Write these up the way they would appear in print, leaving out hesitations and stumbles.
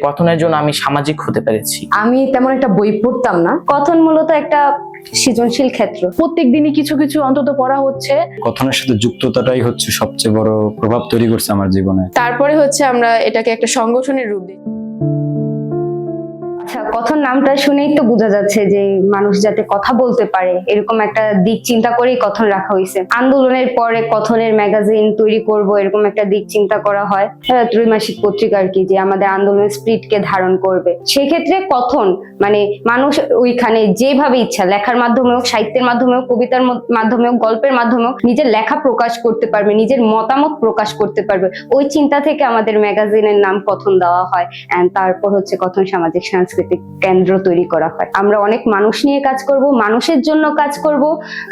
কথনের জন্য আমি সামাজিক হতে পেরেছি। আমি তেমন একটা বই পড়তাম না। কথন মূলত একটা সৃজনশীল ক্ষেত্র। প্রত্যেকদিনই কিছু কিছু অন্তত পড়া হচ্ছে। কথনের সাথে যুক্ততাটাই হচ্ছে সবচেয়ে বড় প্রভাব তৈরি করছে আমার জীবনে। তারপরে হচ্ছে আমরা এটাকে একটা সংগঠনের রূপ দিই। আচ্ছা, কথন নামটা শুনেই তো বোঝা যাচ্ছে যে মানুষ যাতে কথা বলতে পারে এরকম একটা দিক চিন্তা করেই কথন রাখা হয়েছে। আন্দোলনের পরে কথনের ম্যাগাজিন তৈরি করব এরকম একটা দিক চিন্তা করা হয়, ত্রৈমাসিক পত্রিকা আর কি, যে আমাদের আন্দোলনের স্পিরিটকে ধারণ করবে। সেক্ষেত্রে কথন মানে মানুষ ওইখানে যেভাবে ইচ্ছা লেখার মাধ্যমে হোক, সাহিত্যের মাধ্যমে হোক, কবিতার মাধ্যমে হোক, গল্পের মাধ্যমে হোক নিজের লেখা প্রকাশ করতে পারবে, নিজের মতামত প্রকাশ করতে পারবে। ওই চিন্তা থেকে আমাদের ম্যাগাজিনের নাম কথন দেওয়া হয়। এন্ড তারপর হচ্ছে কথন সামাজিক সাংস্কৃতিক কেন্দ্র তৈরি করা হয়। আমরা অনেক মানুষ নিয়ে কাজ করব, মানুষের জন্য কাজ করব।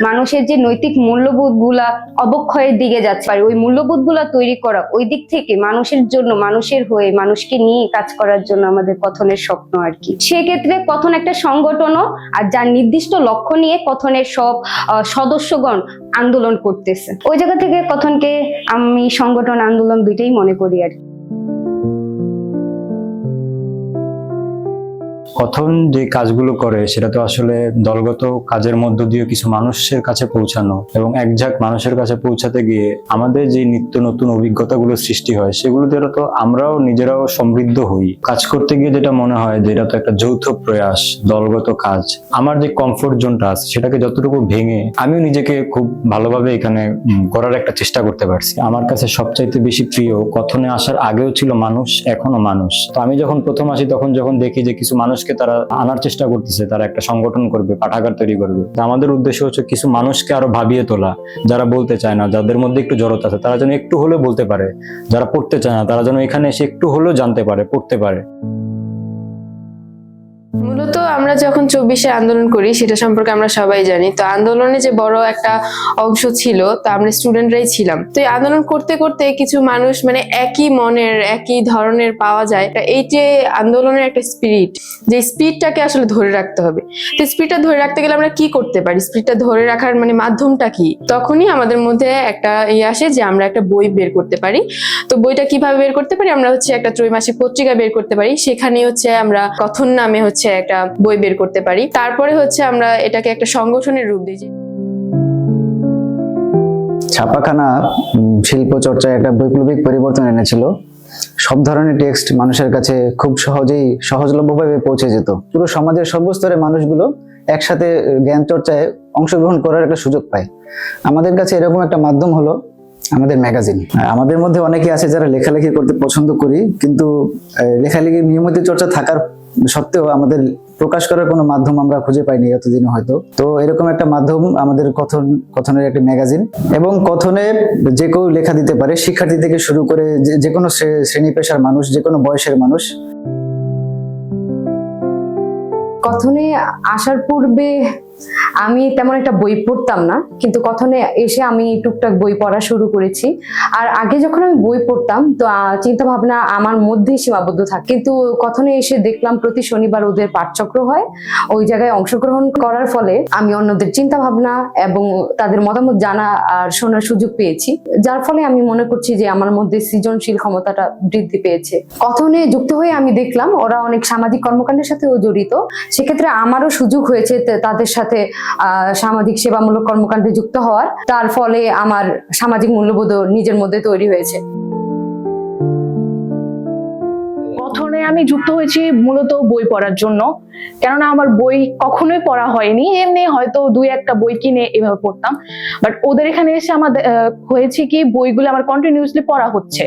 মানুষের যে নৈতিক মূল্যবোধ গুলা অবক্ষয়ের দিকে যাচ্ছে, ওই মূল্যবোধ গুলা তৈরি করা, ওই দিক থেকে মানুষের জন্য, মানুষের হয়ে, মানুষকে নিয়ে কাজ করার জন্য আমাদের কথনের স্বপ্ন আর কি। সেক্ষেত্রে কথন একটা সংগঠনও, আর যার নির্দিষ্ট লক্ষ্য নিয়ে কথনের সব সদস্যগণ আন্দোলন করতেছে। ওই জায়গা থেকে কথনকে আমি সংগঠন আন্দোলন দুইটাই মনে করি আর কি। কথন যে কাজগুলো করে সেটা তো আসলে দলগত কাজের মধ্য দিয়ে কিছু মানুষের কাছে পৌঁছানো, এবং একঝাঁক মানুষের কাছে পৌঁছাতে গিয়ে আমাদের যে নিত্য নতুন অভিজ্ঞতাগুলো সৃষ্টি হয় সেগুলো দ্বারা তো আমরাও নিজেরাও সমৃদ্ধ হই। কাজ করতে গিয়ে যেটা মনে হয় যে এটা তো একটা যৌথ প্রয়াস, দলগত কাজ। আমার যে কমফোর্ট জোনটা আছে সেটাকে যতটুকু ভেঙে আমিও নিজেকে খুব ভালোভাবে এখানে করার একটা চেষ্টা করতে পারছি। আমার কাছে সবচাইতে বেশি প্রিয় কথনে আসার আগেও ছিল মানুষ, এখনো মানুষ। তো আমি যখন প্রথম আসি তখন যখন দেখি যে কিছু মানুষকে তারা আনার চেষ্টা করতেছে, তারা একটা সংগঠন করবে, পাঠাগার তৈরি করবে। আমাদের উদ্দেশ্য হচ্ছে কিছু মানুষকে আরো ভাবিয়ে তোলা, যারা বলতে চায় না, যাদের মধ্যে একটু জড়তা আছে, তারা যেন একটু হলেও বলতে পারে। যারা পড়তে চায় না তারা যেন এখানে এসে একটু হলেও জানতে পারে, পড়তে পারে। মূলত আমরা যখন 24-এ আন্দোলন করি সেটা সম্পর্কে আমরা সবাই জানি। তো আন্দোলনে যে বড় একটা অংশ ছিল, তো আমরা স্টুডেন্টরাই ছিলাম। তো এই আন্দোলন করতে করতে কিছু মানুষ মানে একই মনের, একই ধরনের পাওয়া যায়। এই যে আন্দোলনের একটা স্পিরিট, যে স্পিরিটটাকে আসলে ধরে রাখতে হবে। তো স্পিরিটটা ধরে রাখতে গেলে আমরা কি করতে পারি, স্পিরিটটা ধরে রাখার মানে মাধ্যমটা কি? তখনই আমাদের মধ্যে একটা আসে যে আমরা একটা বই বের করতে পারি। তো বইটা কিভাবে বের করতে পারি? আমরা হচ্ছে একটা ত্রৈমাসিক পত্রিকা বের করতে পারি। সেখানে হচ্ছে আমরা কথন নামে হচ্ছে একটা বই বের করতে পারি। তারপরে হচ্ছে আমরা এটাকে একটা সংগঠনের রূপ দিই। ছাপাখানা শিল্প চর্চায় একটা বৈপ্লবিক পরিবর্তন এনেছিল। সব ধরনের টেক্সট মানুষের কাছে খুব সহজেই সহজলভ্যভাবে পৌঁছে যেত। পুরো সমাজের সর্বস্তরের মানুষগুলো একসাথে জ্ঞান চর্চায় অংশগ্রহণ করার একটা সুযোগ পায়। আমাদের কাছে এরকম একটা মাধ্যম হলো আমাদের ম্যাগাজিন। আমাদের মধ্যে অনেকে আছে যারা লেখালেখি করতে পছন্দ করি, কিন্তু লেখালেখির নিয়মিত চর্চা থাকার সত্ত্বেও আমাদের প্রকাশ করার কোনো মাধ্যম আমরা খুঁজে পাইনি এতদিনে হয়তো। তো এরকম একটা মাধ্যম আমাদের কথনের একটা ম্যাগাজিন। এবং কথনে যে কেউ লেখা দিতে পারে, শিক্ষার্থী থেকে শুরু করে যে কোনো শ্রেণী পেশার মানুষ, যে কোনো বয়সের মানুষ। কথনে আসার পূর্বে আমি তেমন একটা বই পড়তাম না, কিন্তু কথনে এসে আমি টুকটাক বই পড়া শুরু করেছি। আর আগে যখন আমি বই পড়তাম তো চিন্তা ভাবনা আমার মধ্যেই সীমাবদ্ধ থাকে, কিন্তু কথনে এসে দেখলাম প্রতি শনিবার ওদের পাঠচক্র হয়। ওই জায়গায় অংশগ্রহণ করার ফলে আমি অন্যদের চিন্তা ভাবনা এবং তাদের মতামত জানা আর শোনার সুযোগ পেয়েছি, যার ফলে আমি মনে করছি যে আমার মধ্যে সৃজনশীল ক্ষমতাটা বৃদ্ধি পেয়েছে। কথনে যুক্ত হয়ে আমি দেখলাম ওরা অনেক সামাজিক কর্মকাণ্ডের সাথেও জড়িত। সেক্ষেত্রে আমারও সুযোগ হয়েছে তাদের সাথে সামাজিক সেবামূলক কর্মকাণ্ডে যুক্ত হওয়ার। তার ফলে আমার সামাজিক মূল্যবোধ নিজের মধ্যে তৈরি হয়েছে। কথনে আমি যুক্ত হয়েছি মূলত বই পড়ার জন্য, কেননা আমার বই কখনোই পড়া হয়নি। এমনি হয়তো 2-1টা বই কিনে এভাবে পড়তাম, বাট ওদের এখানে এসে আমাদের হয়েছে কি বইগুলো আমার কন্টিনিউসলি পড়া হচ্ছে।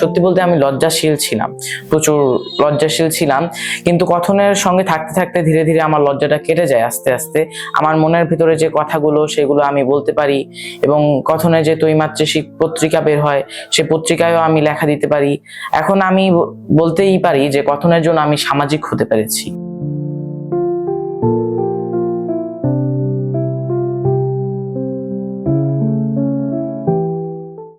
সত্যি বলতে আমি লজ্জাশীল ছিলাম, প্রচুর লজ্জাশীল ছিলাম। কিন্তু কথনের সঙ্গে থাকতে থাকতে ধীরে ধীরে আমার লজ্জাটা কেটে যায় আস্তে আস্তে। আমার মনের ভিতরে যে কথাগুলো সেগুলো আমি বলতে পারি, এবং কথনে যে ত্রৈমাসিক পত্রিকা বের হয় সে পত্রিকায়ও আমি লেখা দিতে পারি। এখন আমি বলতেই পারি যে কথনের জন্য আমি সামাজিক হতে পেরেছি।